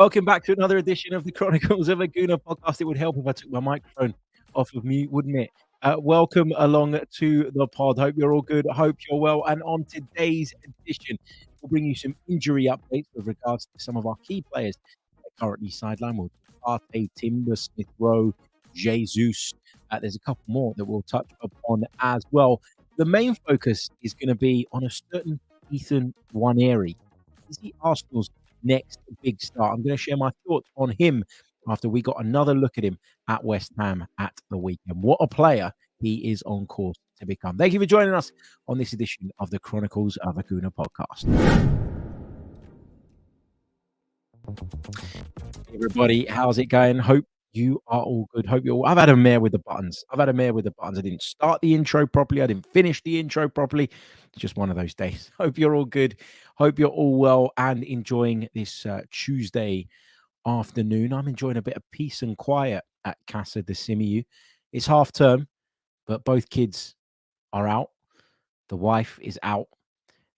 Welcome back to another edition of the Chronicles of a Gooner podcast. It would help if I took my microphone off of mute, wouldn't it? Welcome along to the pod. Hope you're all good. Hope you're well. And on today's edition, we'll bring you some injury updates with regards to some of our key players that are currently sidelined. We'll talk Partey, Timber, Smith, Rowe, Jesus. There's a couple more that we'll touch upon as well. The main focus is going to be on a certain Ethan Nwaneri. Is he Arsenal's next big star? I'm going to share my thoughts on him after we got another look at him at West Ham at the weekend. What a player he is on course to become. Thank you for joining us on this edition of the Chronicles of a Gooner podcast. Hey everybody, how's it going? Hope you are all good. Hope you're all... I've had a mare with the buttons. I didn't start the intro properly. I didn't finish the intro properly. It's just one of those days. Hope you're all good. Hope you're all well and enjoying this Tuesday afternoon. I'm enjoying a bit of peace and quiet at Casa de Simiu. It's half term, but both kids are out. The wife is out.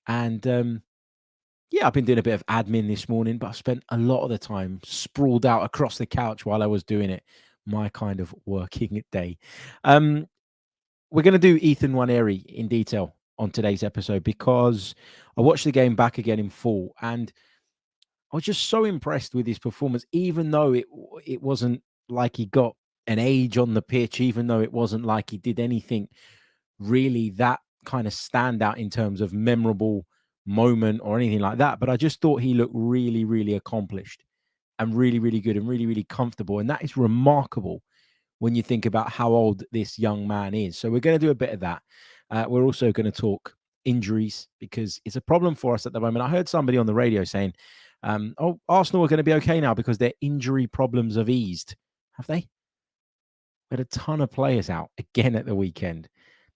And yeah, I've been doing a bit of admin this morning, but I spent a lot of the time sprawled out across the couch while I was doing it. My kind of working day. We're going to do Ethan Nwaneri in detail on today's episode because I watched the game back again in full and I was just so impressed with his performance, even though it wasn't like he got an age on the pitch, even though it wasn't like he did anything really that kind of standout in terms of memorable moment or anything like that. But I just thought he looked really, really accomplished and really, really good and really, really comfortable. And that is remarkable when you think about how old this young man is. So we're going to do a bit of that. We're also going to talk injuries because it's a problem for us at the moment. I heard somebody on the radio saying, oh, Arsenal are going to be okay now because their injury problems have eased. Have they? We had a ton of players out again at the weekend.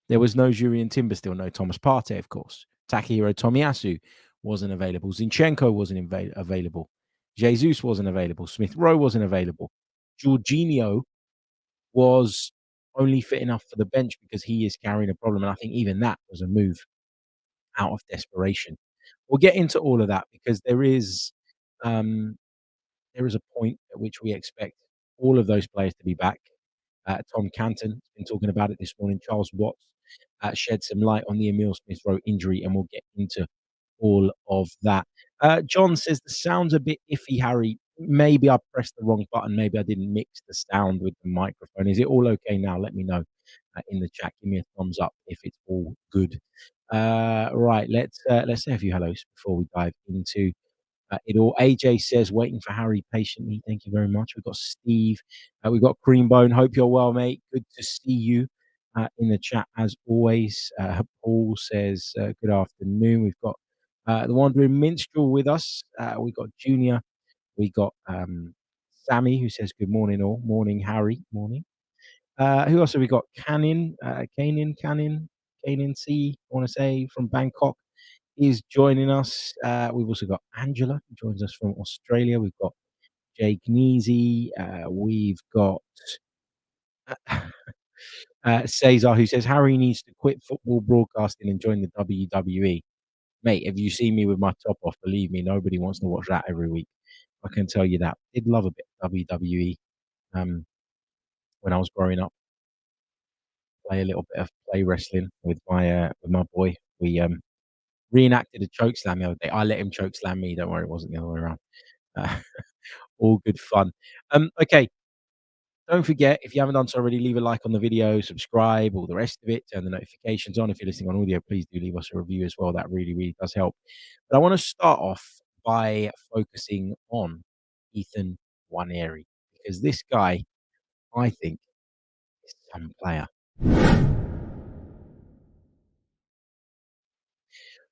There was no Jurrien Timber still, no Thomas Partey, of course. Takehiro Tomiyasu wasn't available. Zinchenko wasn't available. Jesus wasn't available. Smith Rowe wasn't available. Jorginho was only fit enough for the bench because he is carrying a problem. And I think even that was a move out of desperation. We'll get into all of that because there is a point at which we expect all of those players to be back. Tom Canton has been talking about it this morning. Charles Watts shed some light on the Emile Smith Rowe injury, and we'll get into all of that. John says the sound's a bit iffy, Harry. Maybe I pressed the wrong button. Maybe I didn't mix the sound with the microphone. Is it all okay now? Let me know in the chat. Give me a thumbs up if it's all good. Right, let's say a few hellos before we dive into it all. AJ says, waiting for Harry patiently. Thank you very much. We've got Steve. We've got Creambone. Hope you're well, mate. Good to see you in the chat as always. Paul says, good afternoon. We've got the Wandering Minstrel with us. We got Junior. We got Sammy who says, good morning all. Morning, Harry. Morning. Who else have we got? Canin C, I want to say, from Bangkok is joining us. We've also got Angela, who joins us from Australia. We've got Jake Neasy. We've got Cesar, who says Harry needs to quit football broadcasting and join the WWE. Mate, have you seen me with my top off? Believe me, nobody wants to watch that every week. I can tell you that. Did love a bit of WWE when I was growing up. Play a little bit of play wrestling with my boy. We reenacted a choke slam the other day. I let him choke slam me. Don't worry, it wasn't the other way around. Uh, all good fun. Okay. Don't forget, if you haven't done so already, leave a like on the video, subscribe, all the rest of it, turn the notifications on. If you're listening on audio, please do leave us a review as well. That really, really does help. But I want to start off by focusing on Ethan Nwaneri because this guy, I think, is some player.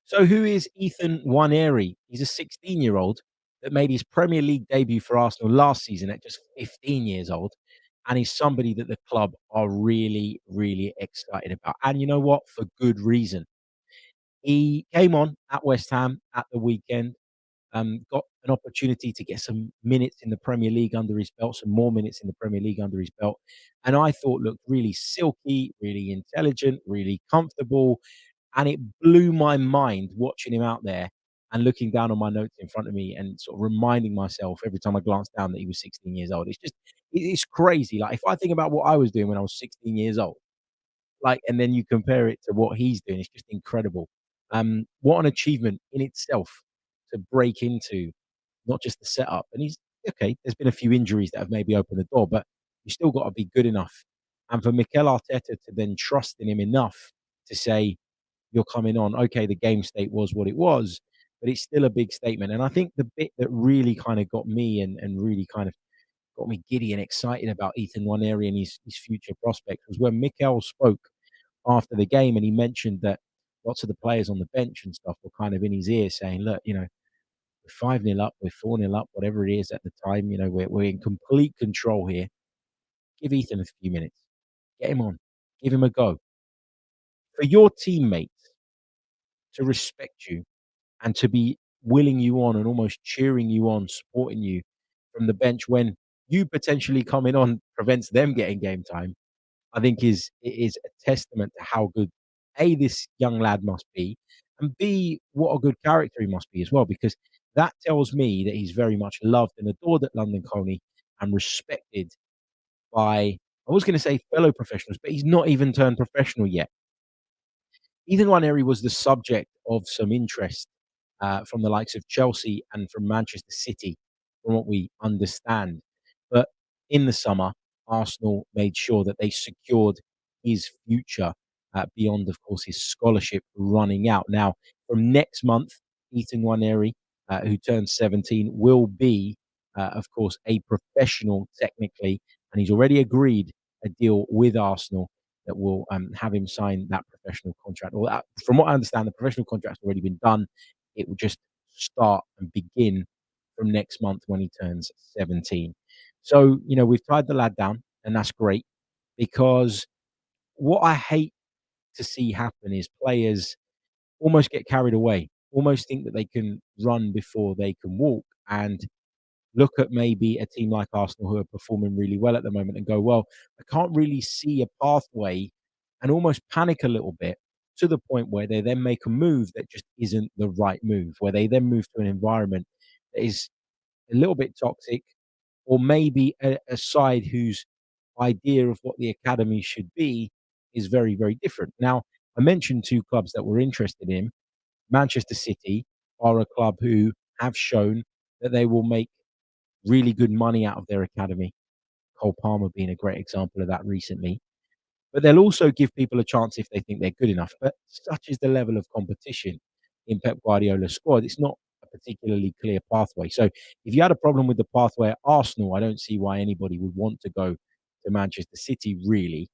So who is Ethan Nwaneri? He's a 16-year-old that made his Premier League debut for Arsenal last season at just 15 years old, and he's somebody that the club are really, really excited about. And you know what? For good reason. He came on at West Ham at the weekend, got an opportunity to get some minutes in the Premier League under his belt, some more minutes in the Premier League under his belt, and I thought looked really silky, really intelligent, really comfortable, and it blew my mind watching him out there and looking down on my notes in front of me and sort of reminding myself every time I glance down that he was 16 years old. It's crazy. Like, if I think about what I was doing when I was 16 years old, like, and then you compare it to what he's doing, it's just incredible. What an achievement in itself to break into not just the setup. And he's okay. There's been a few injuries that have maybe opened the door, but you still got to be good enough. And for Mikel Arteta to then trust in him enough to say, "You're coming on." Okay, the game state was what it was, but it's still a big statement. And I think the bit that really kind of got me and really kind of got me giddy and excited about Ethan Nwaneri and his future prospects was when Mikel spoke after the game, and he mentioned that lots of the players on the bench and stuff were kind of in his ear saying, "Look, we're 5-0 up, we're 4-0 up, whatever it is at the time, we're in complete control here. Give Ethan a few minutes. Get him on. Give him a go." For your teammates to respect you and to be willing you on and almost cheering you on, supporting you from the bench when you potentially coming on prevents them getting game time, I think it is a testament to how good A, this young lad must be, and B, what a good character he must be as well, because that tells me that he's very much loved and adored at London Colney and respected by, I was gonna say fellow professionals, but he's not even turned professional yet. Ethan Nwaneri was the subject of some interest from the likes of Chelsea and from Manchester City, from what we understand. But in the summer, Arsenal made sure that they secured his future beyond, of course, his scholarship running out. Now, from next month, Ethan Nwaneri, who turns 17, will be, of course, a professional technically, and he's already agreed a deal with Arsenal that will have him sign that professional contract. Or from what I understand, the professional contract's already been done. It will just start and begin from next month when he turns 17. So, we've tied the lad down, and that's great because what I hate to see happen is players almost get carried away, almost think that they can run before they can walk, and look at maybe a team like Arsenal who are performing really well at the moment and go, "Well, I can't really see a pathway," and almost panic a little bit to the point where they then make a move that just isn't the right move, where they then move to an environment that is a little bit toxic, or maybe a side whose idea of what the academy should be is very, very different. Now, I mentioned two clubs that we're interested in. Manchester City are a club who have shown that they will make really good money out of their academy. Cole Palmer being a great example of that recently. But they'll also give people a chance if they think they're good enough. But such is the level of competition in Pep Guardiola's squad, it's not a particularly clear pathway. So if you had a problem with the pathway at Arsenal, I don't see why anybody would want to go to Manchester City, really.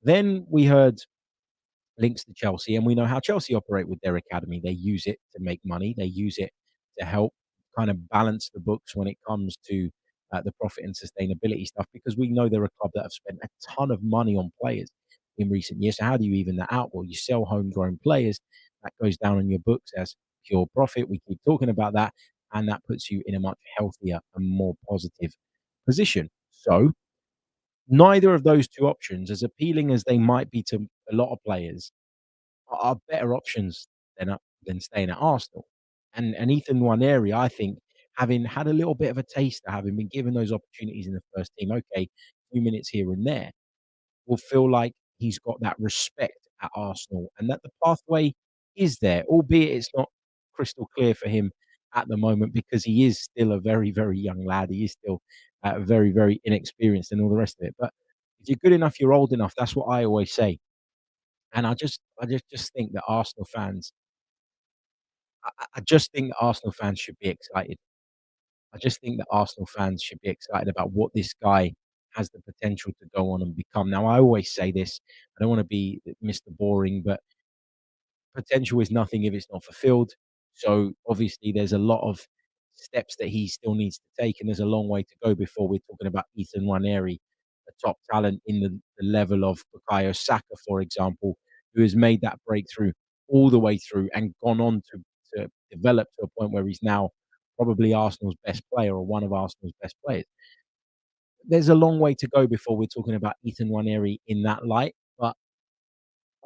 Then we heard links to Chelsea, and we know how Chelsea operate with their academy. They use it to make money. They use it to help kind of balance the books when it comes to the profit and sustainability stuff, because we know they're a club that have spent a ton of money on players in recent years. So how do you even that out? Well, you sell homegrown players. That goes down on your books as pure profit. We keep talking about that, and that puts you in a much healthier and more positive position. So neither of those two options, as appealing as they might be to a lot of players, are better options than staying at Arsenal. And Ethan Nwaneri, I think, having had a little bit of a taster, having been given those opportunities in the first team, okay, a few minutes here and there, will feel like he's got that respect at Arsenal and that the pathway is there, albeit it's not crystal clear for him at the moment because he is still a very, very young lad. He is still very, very inexperienced and all the rest of it. But if you're good enough, you're old enough. That's what I always say. And I just think that Arsenal fans, I just think that Arsenal fans should be excited. I just think that Arsenal fans should be excited about what this guy has the potential to go on and become. Now, I always say this, I don't wanna be Mr. Boring, but potential is nothing if it's not fulfilled. So, obviously, there's a lot of steps that he still needs to take, and there's a long way to go before we're talking about Ethan Nwaneri, a top talent in the level of Bukayo Saka, for example, who has made that breakthrough all the way through and gone on to develop to a point where he's now probably Arsenal's best player or one of Arsenal's best players. There's a long way to go before we're talking about Ethan Nwaneri in that light, but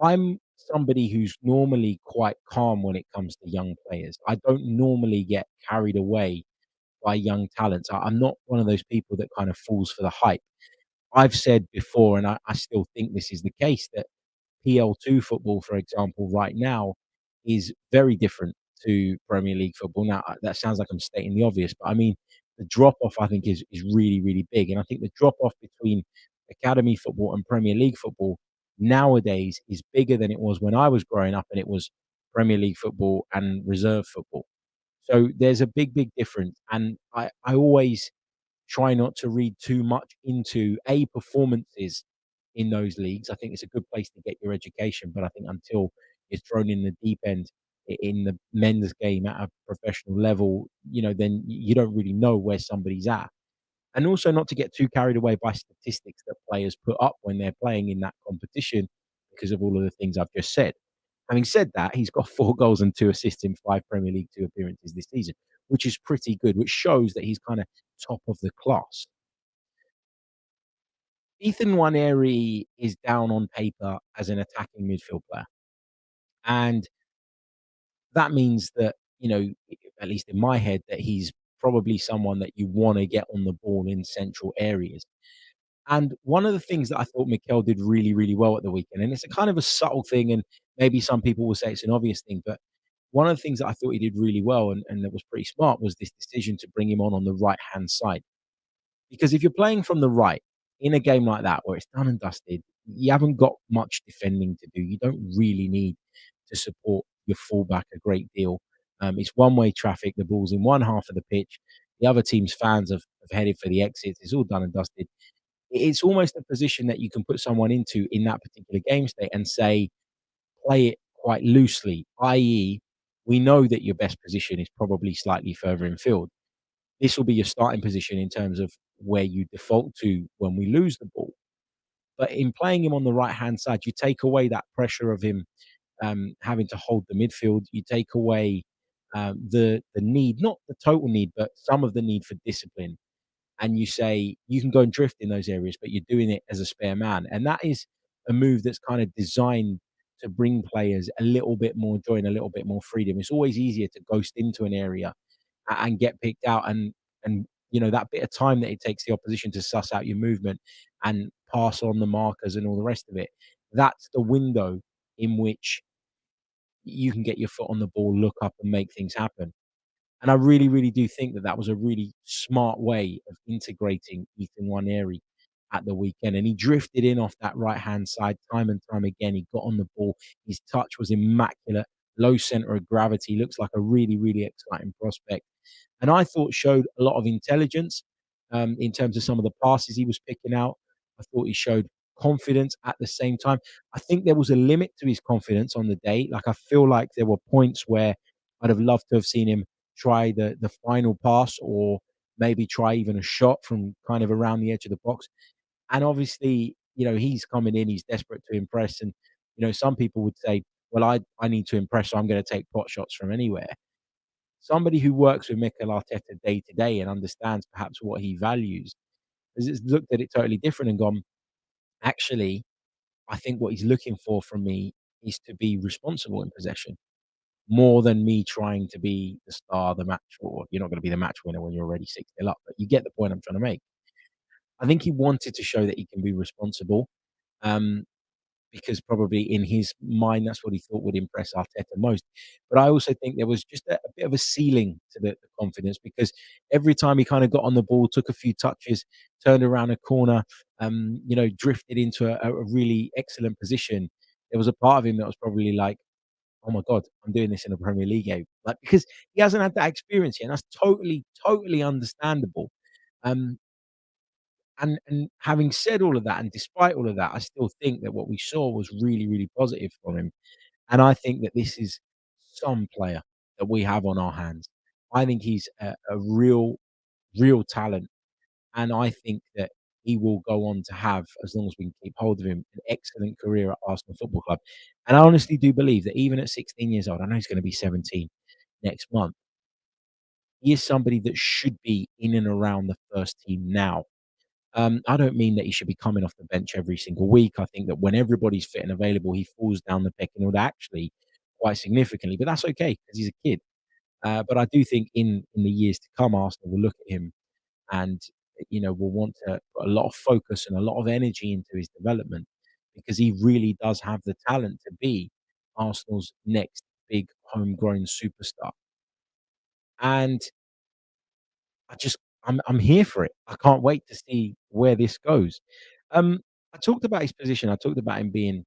I'm somebody who's normally quite calm when it comes to young players. I don't normally get carried away by young talents. I'm not one of those people that kind of falls for the hype. I've said before, and I still think this is the case, that PL2 football, for example, right now is very different to Premier League football. Now, that sounds like I'm stating the obvious, but I mean, the drop off, I think, is really, really big. And I think the drop off between academy football and Premier League football nowadays is bigger than it was when I was growing up and it was Premier League football and reserve football. So there's a big, big difference. And I always try not to read too much into performances in those leagues. I think it's a good place to get your education, but I think until you're thrown in the deep end in the men's game at a professional level, then you don't really know where somebody's at. And also not to get too carried away by statistics that players put up when they're playing in that competition because of all of the things I've just said. Having said that, he's got 4 goals and 2 assists in 5 Premier League 2 appearances this season, which is pretty good, which shows that he's kinda top of the class. Ethan Nwaneri is down on paper as an attacking midfield player, and that means that, at least in my head, that he's probably someone that you wanna get on the ball in central areas. And one of the things that I thought Mikel did really, really well at the weekend, and it's a kind of a subtle thing, and maybe some people will say it's an obvious thing, but one of the things that I thought he did really well and that was pretty smart was this decision to bring him on the right-hand side. Because if you're playing from the right in a game like that where it's done and dusted, you haven't got much defending to do. You don't really need to support your fullback a great deal. It's one-way traffic. The ball's in one half of the pitch. The other team's fans have headed for the exits. It's all done and dusted. It's almost a position that you can put someone into in that particular game state and say, play it quite loosely, i.e., we know that your best position is probably slightly further in field. This will be your starting position in terms of where you default to when we lose the ball. But in playing him on the right hand side, you take away that pressure of him having to hold the midfield. You take away the need, not the total need, but some of the need for discipline. And you say you can go and drift in those areas, but you're doing it as a spare man. And that is a move that's kind of designed to bring players a little bit more joy and a little bit more freedom. It's always easier to ghost into an area and get picked out, and that bit of time that it takes the opposition to suss out your movement and pass on the markers and all the rest of it. That's the window in which you can get your foot on the ball, look up, and make things happen. And I really, really do think that that was a really smart way of integrating Ethan Nwaneri at the weekend. And he drifted in off that right-hand side time and time again. He got on the ball. His touch was immaculate, low center of gravity. Looks like a really, really exciting prospect. And I thought showed a lot of intelligence in terms of some of the passes he was picking out. I thought he showed confidence at the same time. I think there was a limit to his confidence on the day. Like, I feel like there were points where I'd have loved to have seen him try the final pass or maybe try even a shot from kind of around the edge of the box. And obviously, he's coming in, he's desperate to impress. And, some people would say, well, I need to impress, so I'm going to take pot shots from anywhere. Somebody who works with Mikel Arteta day to day and understands perhaps what he values has looked at it totally different and gone, actually, I think what he's looking for from me is to be responsible in possession more than me trying to be the star, the match, or you're not going to be the match winner when you're already 6-0 up. But you get the point I'm trying to make. I think he wanted to show that he can be responsible. Um, because probably in his mind, that's what he thought would impress Arteta most. But I also think there was just a bit of a ceiling to the confidence because every time he kind of got on the ball, took a few touches, turned around a corner, drifted into a really excellent position, there was a part of him that was probably like, oh my God, I'm doing this in a Premier League game. Like, because he hasn't had that experience yet. And that's totally, totally understandable. Um, and having said all of that, and despite all of that, I still think that what we saw was really, really positive from him. And I think that this is some player that we have on our hands. I think he's a real, real talent. And I think that he will go on to have, as long as we can keep hold of him, an excellent career at Arsenal Football Club. And I honestly do believe that even at 16 years old, I know he's going to be 17 next month, he is somebody that should be in and around the first team now. I don't mean that he should be coming off the bench every single week. I think that when everybody's fit and available, he falls down the pecking order actually quite significantly, but that's okay because he's a kid. But I do think in the years to come, Arsenal will look at him and will want to put a lot of focus and a lot of energy into his development because he really does have the talent to be Arsenal's next big homegrown superstar. And I just I'm here for it. I can't wait to see where this goes. Um, I talked about his position. I talked about him being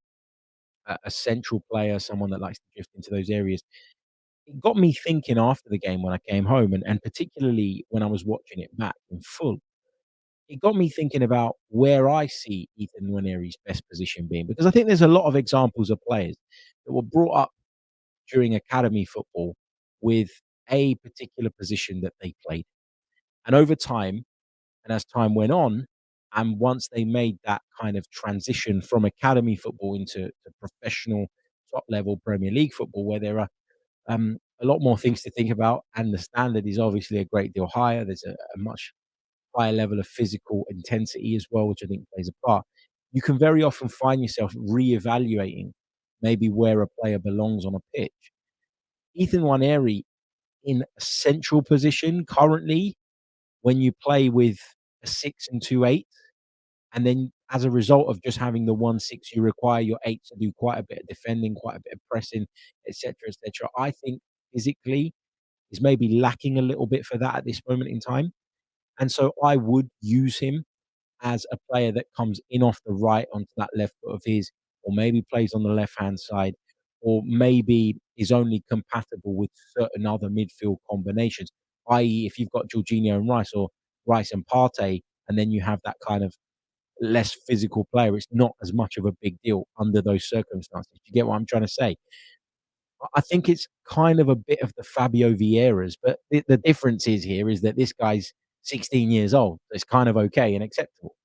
a central player, someone that likes to drift into those areas. It got me thinking after the game when I came home, and particularly when I was watching it back in full. It got me thinking about where I see Ethan Nwaneri's best position being, because I think there's a lot of examples of players that were brought up during academy football with a particular position that they played. And over time, and as time went on, and once they made that kind of transition from academy football into professional top level Premier League football, where there are a lot more things to think about, and the standard is obviously a great deal higher. There's a much higher level of physical intensity as well, which I think plays a part. You can very often find yourself re-evaluating maybe where a player belongs on a pitch. Ethan Nwaneri in a central position currently, when you play with a 6 and 2 8, and then as a result of just having the 1-6, you require your 8 to do quite a bit of defending, quite a bit of pressing, etc., etc. I think physically is maybe lacking a little bit for that at this moment in time. And so I would use him as a player that comes in off the right onto that left foot of his, or maybe plays on the left-hand side, or maybe is only compatible with certain other midfield combinations. I.e., if you've got Jorginho and Rice, or Rice and Partey, and then you have that kind of less physical player, it's not as much of a big deal under those circumstances. Do you get what I'm trying to say? I think it's kind of a bit of the Fabio Vieiras, but the difference is here is that this guy's 16 years old. It's kind of okay and acceptable.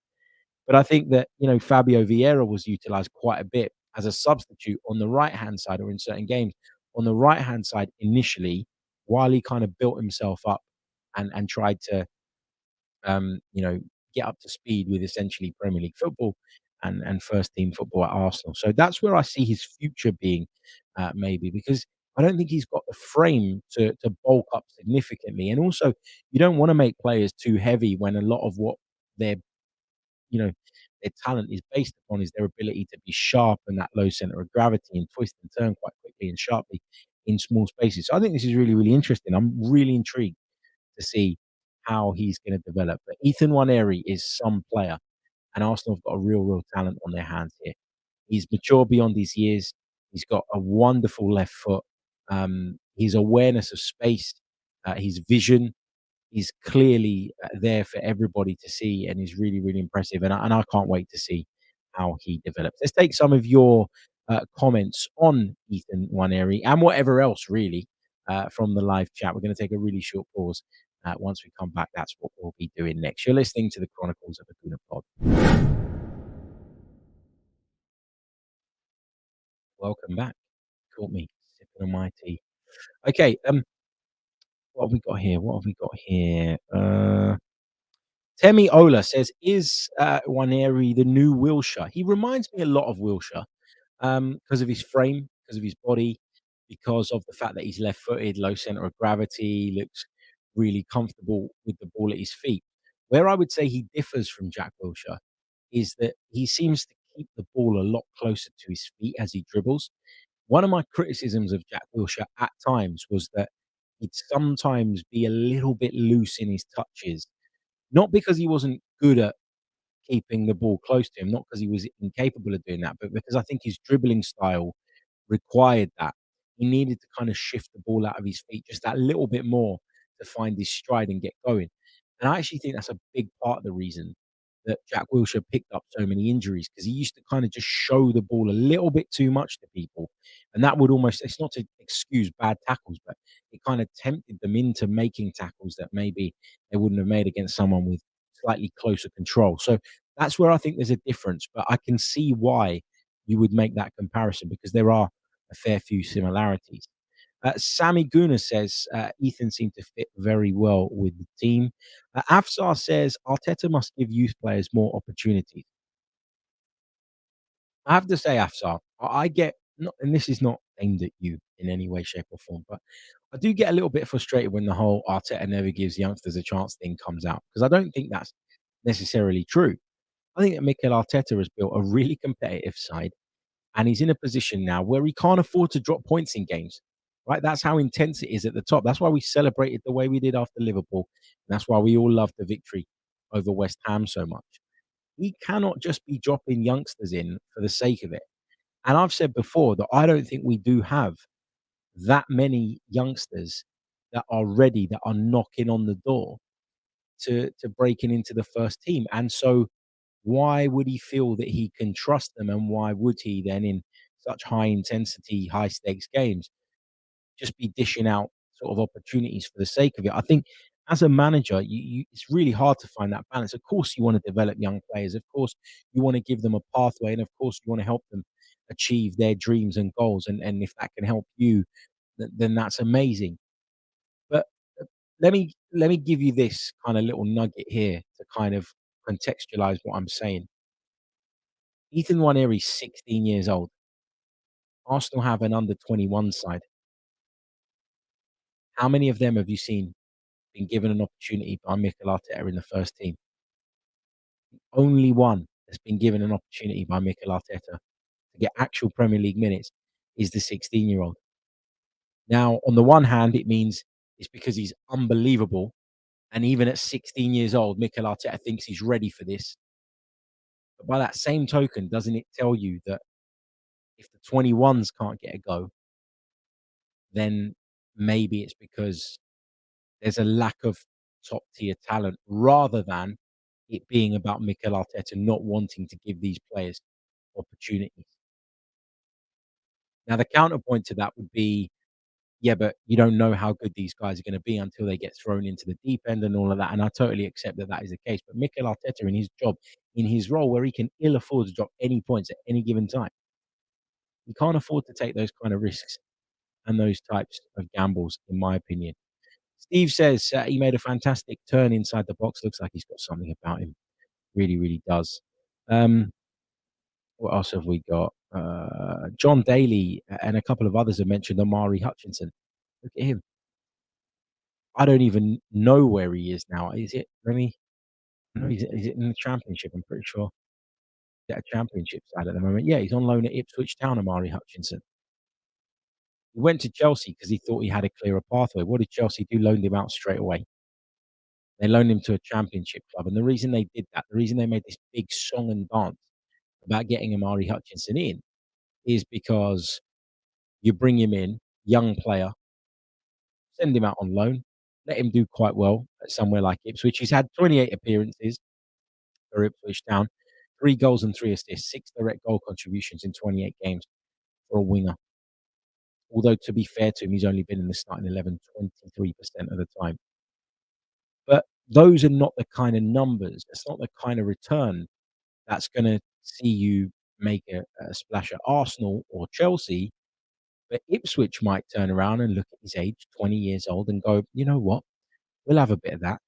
But I think that, Fabio Vieira was utilised quite a bit as a substitute on the right-hand side, or in certain games on the right-hand side initially, while he kind of built himself up and tried to, um, you know, get up to speed with essentially Premier League football and first team football at Arsenal. So that's where I see his future being, maybe, because I don't think he's got the frame to bulk up significantly. And also, you don't want to make players too heavy when a lot of what their you know their talent is based upon is their ability to be sharp and that low center of gravity and twist and turn quite quickly and sharply in small spaces. So I think this is really, really interesting. I'm really intrigued to see how he's going to develop. But Ethan Nwaneri is some player, and Arsenal have got a real, real talent on their hands here. He's mature beyond his years. He's got a wonderful left foot. His awareness of space, his vision is clearly there for everybody to see, and is really, really impressive. And I can't wait to see how he develops. Let's take some of your comments on Ethan Nwaneri and whatever else really from the live chat. We're going to take a really short pause. Once we come back, that's what we'll be doing next. You're listening to the Chronicles of a Gooner Pod. Welcome back. Caught me sipping on my tea. Okay, what have we got here? What have we got here? Temi Ola says, "Is Nwaneri the new Wilshere?" He reminds me a lot of Wilshere because of his frame, because of his body, because of the fact that he's left-footed, low center of gravity, looks really comfortable with the ball at his feet. Where I would say he differs from Jack Wilshere is that he seems to keep the ball a lot closer to his feet as he dribbles. One of my criticisms of Jack Wilshere at times was that he'd sometimes be a little bit loose in his touches, not because he wasn't good at keeping the ball close to him, not because he was incapable of doing that, but because I think his dribbling style required that. He needed to kind of shift the ball out of his feet just that little bit more to find his stride and get going. And I actually think that's a big part of the reason that Jack Wilshere picked up so many injuries, because he used to kind of just show the ball a little bit too much to people. And that would almost, it's not to excuse bad tackles, but it kind of tempted them into making tackles that maybe they wouldn't have made against someone with slightly closer control. So that's where I think there's a difference. But I can see why you would make that comparison, because there are a fair few similarities. Sammy Guna says Ethan seemed to fit very well with the team. Afsar says Arteta must give youth players more opportunities. I have to say, Afsar, I get not, and this is not aimed at you in any way, shape, or form, but I do get a little bit frustrated when the whole Arteta never gives youngsters a chance thing comes out because I don't think that's necessarily true. I think that Mikel Arteta has built a really competitive side, and he's in a position now where he can't afford to drop points in games. Right? That's how intense it is at the top. That's why we celebrated the way we did after Liverpool. And that's why we all loved the victory over West Ham so much. He cannot just be dropping youngsters in for the sake of it. And I've said before that I don't think we do have that many youngsters that are ready, that are knocking on the door to breaking into the first team. And so why would he feel that he can trust them? And why would he then in such high intensity, high stakes games just be dishing out sort of opportunities for the sake of it? I think as a manager, it's really hard to find that balance. Of course, you want to develop young players. Of course, you want to give them a pathway, and of course, you want to help them achieve their dreams and goals. And if that can help you, then that's amazing. But let me give you this kind of little nugget here to kind of contextualize what I'm saying. Ethan Nwaneri is 16 years old. Arsenal have an under 21 side. How many of them have you seen been given an opportunity by Mikel Arteta in the first team? Only one that's been given an opportunity by Mikel Arteta to get actual Premier League minutes is the 16-year-old. Now, on the one hand, it means it's because he's unbelievable, and even at 16 years old, Mikel Arteta thinks he's ready for this. But by that same token, doesn't it tell you that if the 21s can't get a go, then maybe it's because there's a lack of top tier talent rather than it being about Mikel Arteta not wanting to give these players opportunities. Now, the counterpoint to that would be, yeah, but you don't know how good these guys are going to be until they get thrown into the deep end and all of that. And I totally accept that that is the case. But Mikel Arteta, in his job, in his role, where he can ill afford to drop any points at any given time, he can't afford to take those kind of risks and those types of gambles, in my opinion. Steve says he made a fantastic turn inside the box. Looks like he's got something about him. Really, really does. Um, what else have we got? John Daly and a couple of others have mentioned Amari Hutchinson. Look at him. I don't even know where he is now. Is it? Let me. No, is it in the Championship? I'm pretty sure. He's at a Championship side at the moment. Yeah, he's on loan at Ipswich Town. Amari Hutchinson. He went to Chelsea because he thought he had a clearer pathway. What did Chelsea do? Loaned him out straight away. They loaned him to a Championship club, and the reason they did that, the reason they made this big song and dance about getting Amari Hutchinson in, is because you bring him in, young player, send him out on loan, let him do quite well at somewhere like Ipswich. He's had 28 appearances for Ipswich Town, 3 goals and 3 assists, 6 direct goal contributions in 28 games for a winger. Although, to be fair to him, he's only been in the starting 11 23% of the time. But those are not the kind of numbers. It's not the kind of return that's going to see you make a splash at Arsenal or Chelsea. But Ipswich might turn around and look at his age, 20 years old, and go, you know what? We'll have a bit of that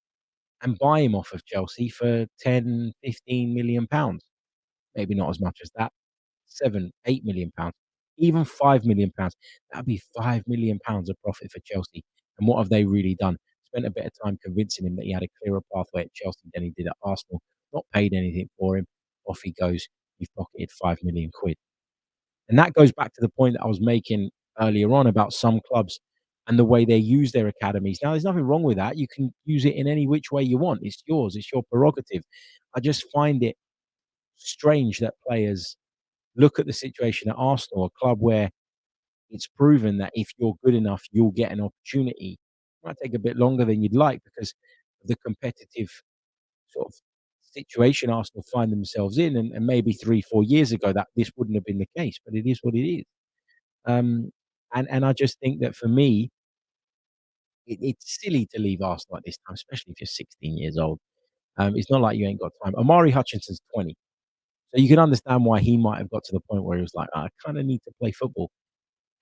and buy him off of Chelsea for 10, 15 million pounds. Maybe not as much as that, 7, 8 million pounds, even 5 million pounds. That'd be 5 million pounds of profit for Chelsea. And what have they really done? Spent a bit of time convincing him that he had a clearer pathway at Chelsea than he did at Arsenal. Not paid anything for him. Off he goes. You've pocketed 5 million quid. And that goes back to the point that I was making earlier on about some clubs and the way they use their academies. Now, there's nothing wrong with that. You can use it in any which way you want. It's yours. It's your prerogative. I just find it strange that players look at the situation at Arsenal, a club where it's proven that if you're good enough, you'll get an opportunity. It might take a bit longer than you'd like because of the competitive sort of situation Arsenal find themselves in. And maybe 3, 4 years ago that this wouldn't have been the case, but it is what it is. Um, and I just think that for me, it's silly to leave Arsenal at this time, especially if you're 16 years old. It's not like you ain't got time. Amari Hutchinson's 20. So you can understand why he might have got to the point where he was like, I kind of need to play football.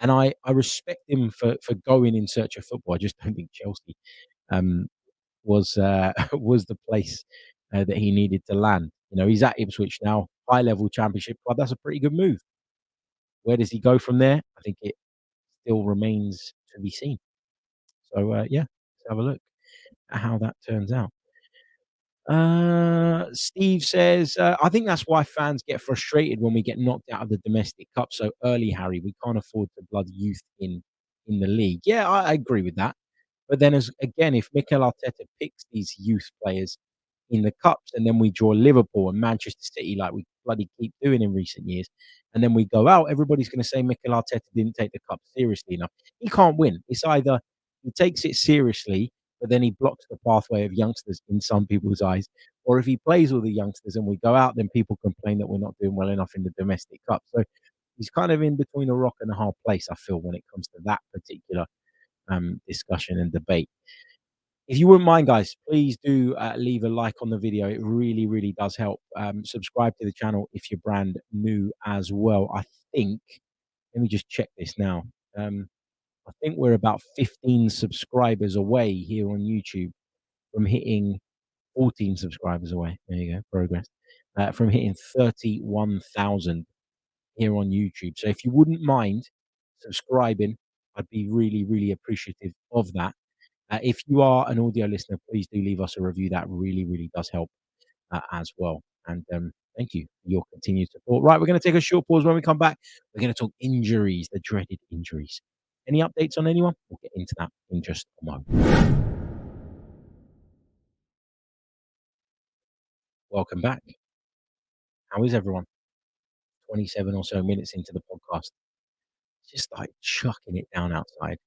And I respect him for going in search of football. I just don't think Chelsea um, was the place that he needed to land. You know, he's at Ipswich now, high level Championship club. That's a pretty good move. Where does he go from there? I think it still remains to be seen. So yeah, let's have a look at how that turns out. Steve says, I think that's why fans get frustrated when we get knocked out of the domestic cup so early, Harry. We can't afford to blood youth in the league. Yeah, I agree with that. But then, as again, if Mikel Arteta picks these youth players in the cups, and then we draw Liverpool and Manchester City like we bloody keep doing in recent years, and then we go out, everybody's going to say Mikel Arteta didn't take the cup seriously enough. He can't win. It's either he takes it seriously, but then he blocks the pathway of youngsters in some people's eyes, or if he plays all the youngsters and we go out, then people complain that we're not doing well enough in the domestic cup. So he's kind of in between a rock and a hard place, I feel, when it comes to that particular discussion and debate. If you wouldn't mind, guys, please do leave a like on the video. It really, really does help. Subscribe to the channel if you're brand new as well. I think, let me just check this now. I think we're about 15 subscribers away here on YouTube from hitting 14 subscribers away. There you go, progress. From hitting 31,000 here on YouTube. So if you wouldn't mind subscribing, I'd be really, really appreciative of that. If you are an audio listener, please do leave us a review. That really, really does help as well. And thank you for your continued support. Right, we're going to take a short pause. When we come back, we're going to talk injuries, the dreaded injuries. Any updates on anyone? We'll get into that in just a moment. Welcome back. How is everyone? 27 or so minutes into the podcast. Just like chucking it down outside.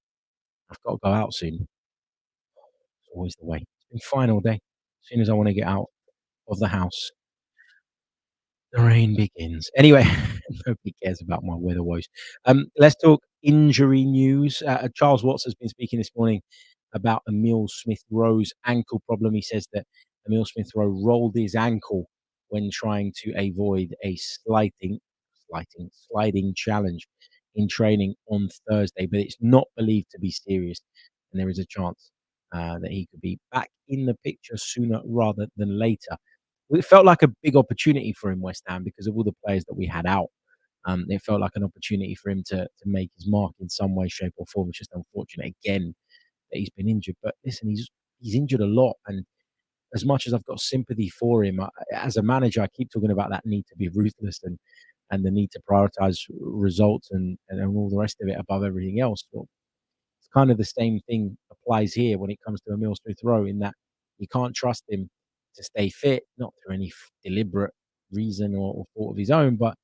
I've got to go out soon. It's always the way. It's been fine all day. As soon as I want to get out of the house, the rain begins. Anyway, nobody cares about my weather woes. Let's talk injury news. Charles Watts has been speaking this morning about Emile Smith Rowe's ankle problem. He says that Emile Smith Rowe rolled his ankle when trying to avoid a sliding challenge in training on Thursday, but it's not believed to be serious, and there is a chance that he could be back in the picture sooner rather than later. It felt like a big opportunity for him, West Ham, because of all the players that we had out. It felt like an opportunity for him to make his mark in some way, shape, or form. It's just unfortunate again that he's been injured. But listen, he's injured a lot, and as much as I've got sympathy for him, as a manager, I keep talking about that need to be ruthless and the need to prioritize results and all the rest of it above everything else. Well, it's kind of the same thing applies here when it comes to Emile Smith Rowe, in that you can't trust him to stay fit, not through any deliberate reason or thought of his own, but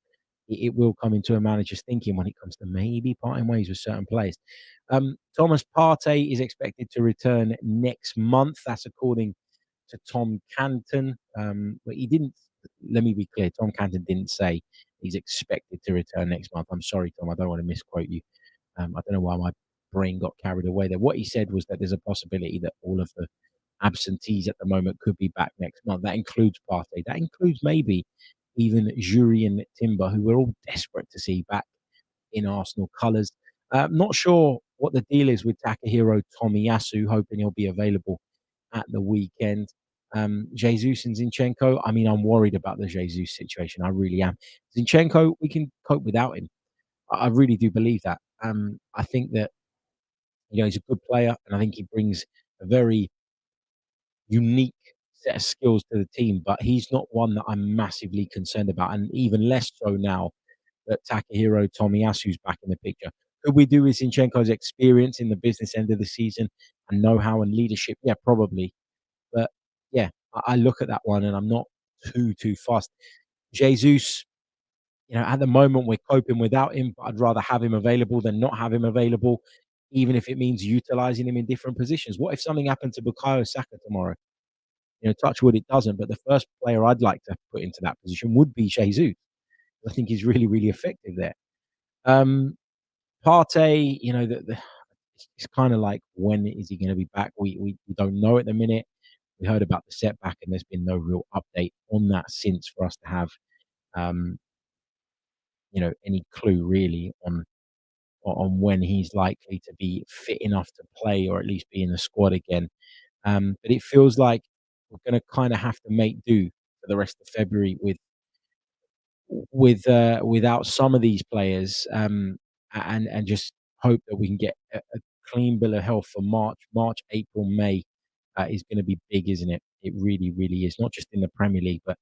it will come into a manager's thinking when it comes to maybe parting ways with certain players. Thomas Partey is expected to return next month. That's according to Tom Canton. But he didn't, let me be clear, Tom Canton didn't say he's expected to return next month. I'm sorry, Tom, I don't want to misquote you. I don't know why my brain got carried away there. What he said was that there's a possibility that all of the absentees at the moment could be back next month. That includes Partey. That includes maybe even Jurrien Timber, who we're all desperate to see back in Arsenal colours. Not sure what the deal is with Takehiro Tomiyasu, hoping he'll be available at the weekend. Jesus and Zinchenko, I mean, I'm worried about the Jesus situation. I really am. Zinchenko, we can cope without him. I really do believe that. I think that, he's a good player, and I think he brings a very unique set of skills to the team, but he's not one that I'm massively concerned about, and even less so now that Takehiro Tomiyasu's back in the picture. Could we do with Zinchenko's experience in the business end of the season and know-how and leadership? Yeah, probably. But yeah, I look at that one and I'm not too fussed. Jesus, at the moment we're coping without him, but I'd rather have him available than not have him available, even if it means utilizing him in different positions. What if something happened to Bukayo Saka tomorrow? Touch wood, it doesn't. But the first player I'd like to put into that position would be Jesus. I think he's really, really effective there. Partey, it's kind of like, when is he going to be back? We don't know at the minute. We heard about the setback, and there's been no real update on that since for us to have, any clue really on on when he's likely to be fit enough to play or at least be in the squad again. But it feels like we're going to kind of have to make do for the rest of February without some of these players, and just hope that we can get a clean bill of health for March, April, May is going to be big, isn't it? It really, really is. Not just in the Premier League, but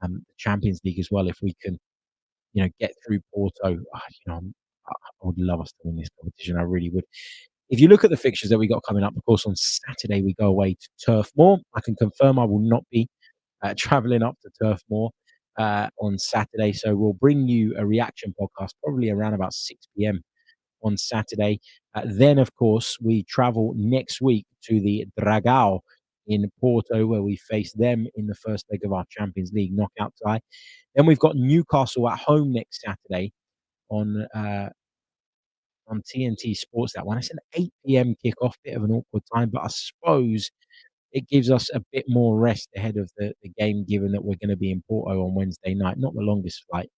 the Champions League as well. If we can, get through Porto, I would love us to win this competition. I really would. If you look at the fixtures that we got coming up, of course, on Saturday we go away to Turf Moor. I can confirm I will not be traveling up to Turf Moor on Saturday. So we'll bring you a reaction podcast probably around about 6 p.m. on Saturday. Then, of course, we travel next week to the Dragao in Porto, where we face them in the first leg of our Champions League knockout tie. Then we've got Newcastle at home next Saturday on TNT Sports. That one, it's an 8 p.m. kickoff, bit of an awkward time, but I suppose it gives us a bit more rest ahead of the game, given that we're going to be in Porto on Wednesday night. Not the longest flight,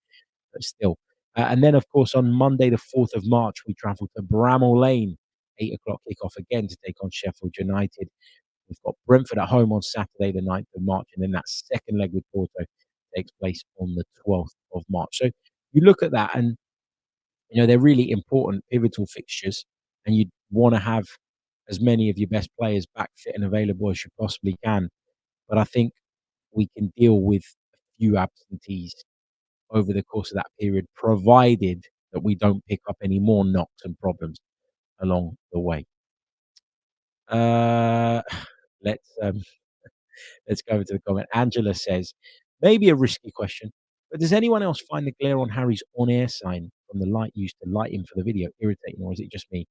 but still. And then, of course, on Monday, the 4th of March, we travel to Bramall Lane, 8 o'clock kickoff again to take on Sheffield United. We've got Brentford at home on Saturday, the 9th of March, and then that second leg with Porto takes place on the 12th of March. So you look at that, and they're really important, pivotal fixtures, and you want to have as many of your best players back fit and available as you possibly can. But I think we can deal with a few absentees over the course of that period, provided that we don't pick up any more knocks and problems along the way. Uh, let's let's go into the comment. Angela says, maybe a risky question, but does anyone else find the glare on Harry's on-air sign from the light used to light him for the video irritating, or is it just me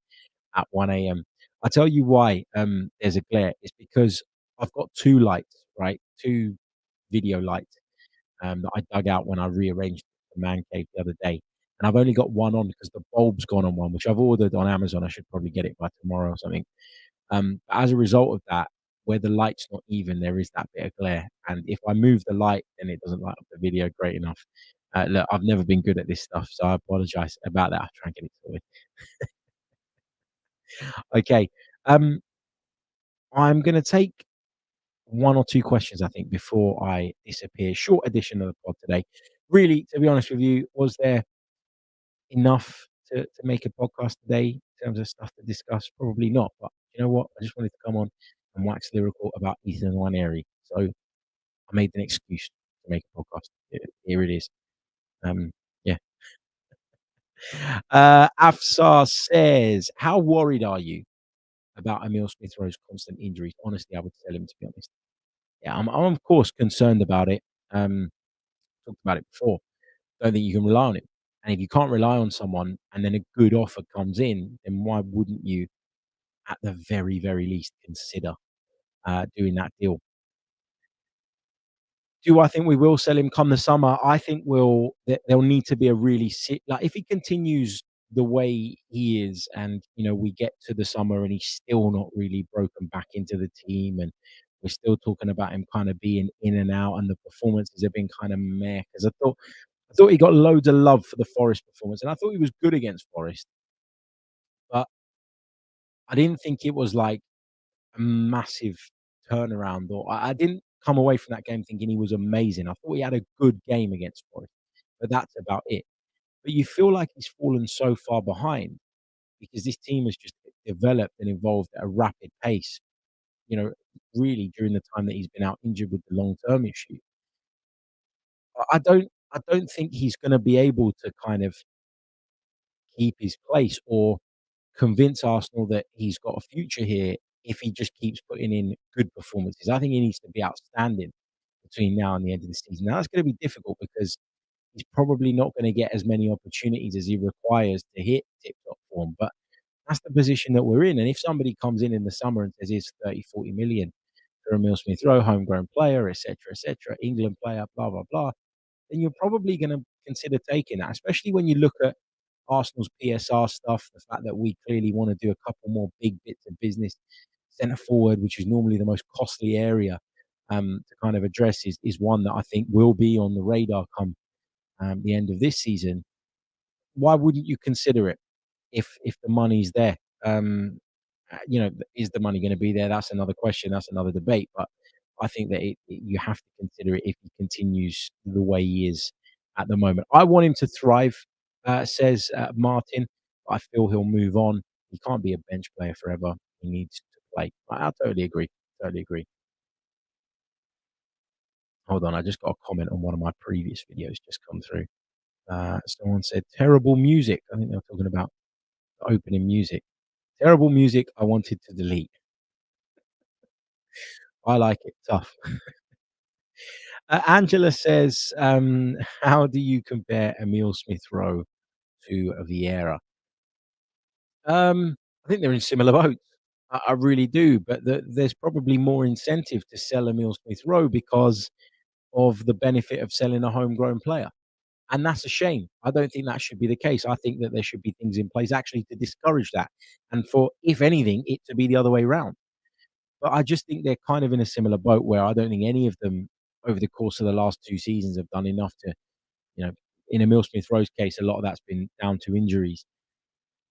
at 1 a.m.? I'll tell you why there's a glare. It's because I've got two lights, right? Two video lights that I dug out when I rearranged the man cave the other day. And I've only got one on because the bulb's gone on one, which I've ordered on Amazon. I should probably get it by tomorrow or something. But as a result of that, where the light's not even, there is that bit of glare. And if I move the light, then it doesn't light up the video great enough. Look, I've never been good at this stuff, so I apologize about that. I'll try and get it sorted. Okay. I'm going to take one or two questions, I think, before I disappear. Short edition of the pod today. Really, to be honest with you, was there enough to make a podcast today in terms of stuff to discuss? Probably not. But you know what? I just wanted to come on and wax lyrical about Ethan Nwaneri. So I made an excuse to make a podcast. Here it is. Yeah. Afsar says, how worried are you about Emile Smith Rowe's constant injuries? Honestly, I would tell him, to be honest. Yeah, I'm of course concerned about it. Talked about it before. Don't think you can rely on it. And if you can't rely on someone and then a good offer comes in, then why wouldn't you, at the very, very least, consider doing that deal? Do I think we will sell him come the summer? I think there'll need to be a really like if he continues the way he is, and we get to the summer and he's still not really broken back into the team, and we're still talking about him kind of being in and out, and the performances have been kind of meh. Because I thought he got loads of love for the Forest performance, and I thought he was good against Forest, but I didn't think it was like a massive turnaround, or I didn't come away from that game thinking he was amazing. I thought he had a good game against Forest, but that's about it. But you feel like he's fallen so far behind because this team has just developed and evolved at a rapid pace, you know, really during the time that he's been out injured with the long-term issue. I don't think he's gonna be able to kind of keep his place or convince Arsenal that he's got a future here if he just keeps putting in good performances. I think he needs to be outstanding between now and the end of the season. Now, that's gonna be difficult because he's probably not gonna get as many opportunities as he requires to hit tip-top form, but that's the position that we're in, and if somebody comes in the summer and says, "Here's 30, 40 million for Emile Smith Rowe, homegrown player, et cetera, England player, blah, blah, blah," then you're probably gonna consider taking that, especially when you look at Arsenal's PSR stuff, the fact that we clearly wanna do a couple more big bits of business. Centre forward, which is normally the most costly area, to kind of address is one that I think will be on the radar come, the end of this season. Why wouldn't you consider it? if the money's there. Is the money going to be there? That's another question. That's another debate. But I think that you have to consider it if he continues the way he is at the moment. I want him to thrive, says Martin. I feel he'll move on. He can't be a bench player forever. He needs to play. I totally agree. Totally agree. Hold on, I just got a comment on one of my previous videos just come through. Someone said terrible music. I think they were talking about the opening music. Terrible music. I wanted to delete. I like it. Tough. Angela says, "How do you compare Emile Smith Rowe to Vieira?" I think they're in similar boats. I really do, but there's probably more incentive to sell Emile Smith Rowe because of the benefit of selling a homegrown player, and that's a shame. I don't think that should be the case. I think that there should be things in place actually to discourage that, and for, if anything, it to be the other way around. But I just think they're kind of in a similar boat where I don't think any of them over the course of the last 2 seasons have done enough to, you know, in Emile Smith Rowe's case, a lot of that's been down to injuries.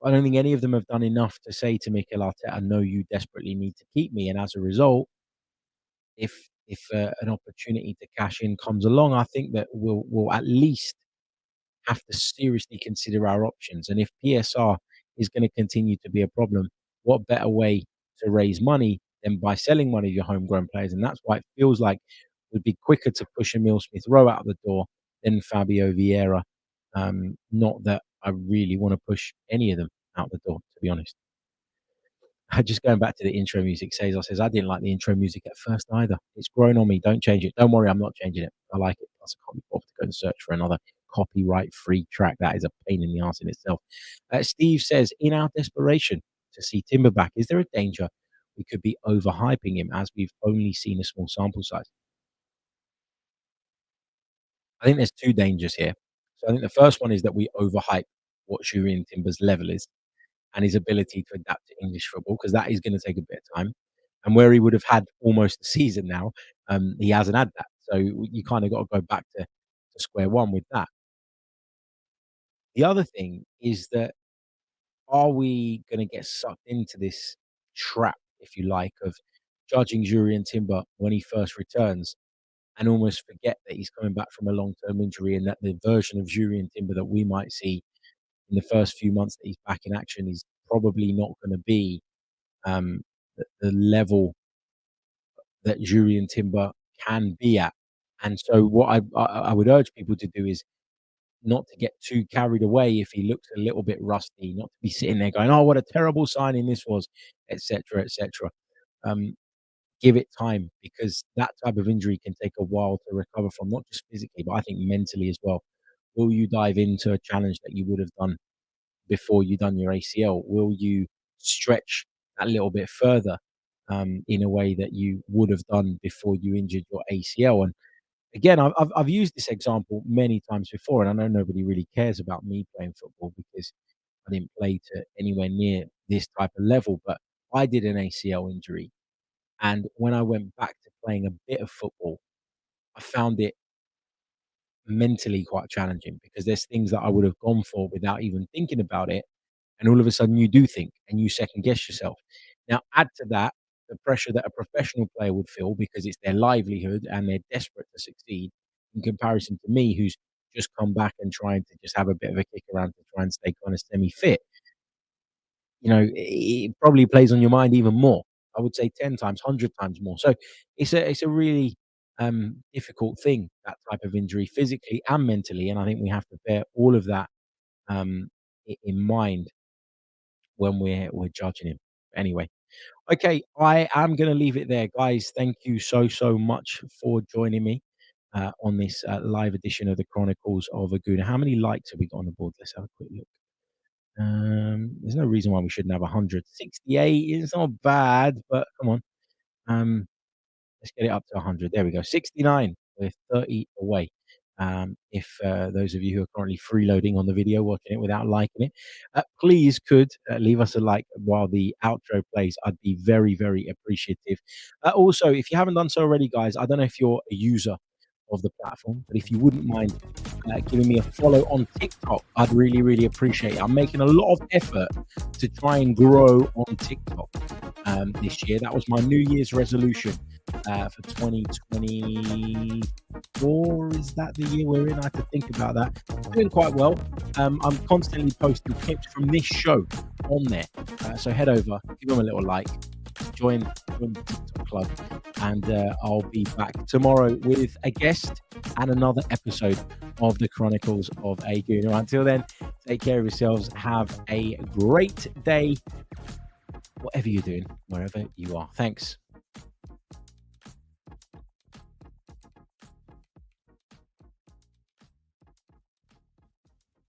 I don't think any of them have done enough to say to Mikel Arteta, "No, you desperately need to keep me." And as a result, if an opportunity to cash in comes along, I think that we'll at least have to seriously consider our options. And if PSR is going to continue to be a problem, what better way to raise money than by selling one of your homegrown players? And that's why it feels like it would be quicker to push Emile Smith Rowe out of the door than Fabio Vieira. Not that I really want to push any of them out the door, to be honest. Just going back to the intro music, Cesar says, I didn't like the intro music at first either. It's grown on me. Don't change it. Don't worry, I'm not changing it. I like it. Plus, I can't be bothered to go and search for another copyright free track. That is a pain in the ass in itself. Steve says, in our desperation to see Timber back, is there a danger we could be overhyping him as we've only seen a small sample size? I think there's two dangers here. So I think the first one is that we overhype what Jurrien Timber's level is and his ability to adapt to English football, because that is going to take a bit of time. And where he would have had almost a season now, he hasn't had that. So you kind of got to go back to square one with that. The other thing is that, are we going to get sucked into this trap, if you like, of judging Jurrien Timber when he first returns and almost forget that he's coming back from a long-term injury, and that the version of Jurrien Timber that we might see in the first few months that he's back in action is probably not going to be the level that Jurrien Timber can be at. And so what I would urge people to do is not to get too carried away if he looks a little bit rusty, not to be sitting there going, "Oh, what a terrible signing this was," etc., etc. Um, give it time, because that type of injury can take a while to recover from, not just physically, but I think mentally as well. Will you dive into a challenge that you would have done before you done your ACL? Will you stretch that little bit further in a way that you would have done before you injured your ACL? And again, I've used this example many times before, and I know nobody really cares about me playing football because I didn't play to anywhere near this type of level. But I did an ACL injury, and when I went back to playing a bit of football, I found it mentally quite challenging, because there's things that I would have gone for without even thinking about it, and all of a sudden you do think and you second guess yourself. Now, add to that the pressure that a professional player would feel because it's their livelihood and they're desperate to succeed, in comparison to me, who's just come back and trying to just have a bit of a kick around to try and stay kind of semi fit. It probably plays on your mind even more. I would say 10 times, 100 times more. So it's a really difficult thing, that type of injury, physically and mentally. And I think we have to bear all of that um, in mind when we're judging him. Anyway, okay, I am going to leave it there, guys. Thank you so much for joining me on this live edition of the Chronicles of Aguna. How many likes have we got on the board? Let's have a quick look. There's no reason why we shouldn't have 100. 68 is not bad, but come on. Let's get it up to 100. There we go. 69. We're 30 away. If those of you who are currently freeloading on the video, watching it without liking it, please could leave us a like while the outro plays. I'd be very appreciative. Also, if you haven't done so already, guys, I don't know if you're a user of the platform, but if you wouldn't mind giving me a follow on TikTok. I'd really, really appreciate it. I'm making a lot of effort to try and grow on TikTok this year. That was my New Year's resolution for 2024. Is that the year we're in? I have to think about that. Doing quite well. I'm constantly posting clips from this show on there. So head over, give them a little like, join the TikTok club, and I'll be back tomorrow with a guest and another episode of the Chronicles of a Gooner. Until then, take care of yourselves. Have a great day, whatever you're doing, wherever you are. Thanks.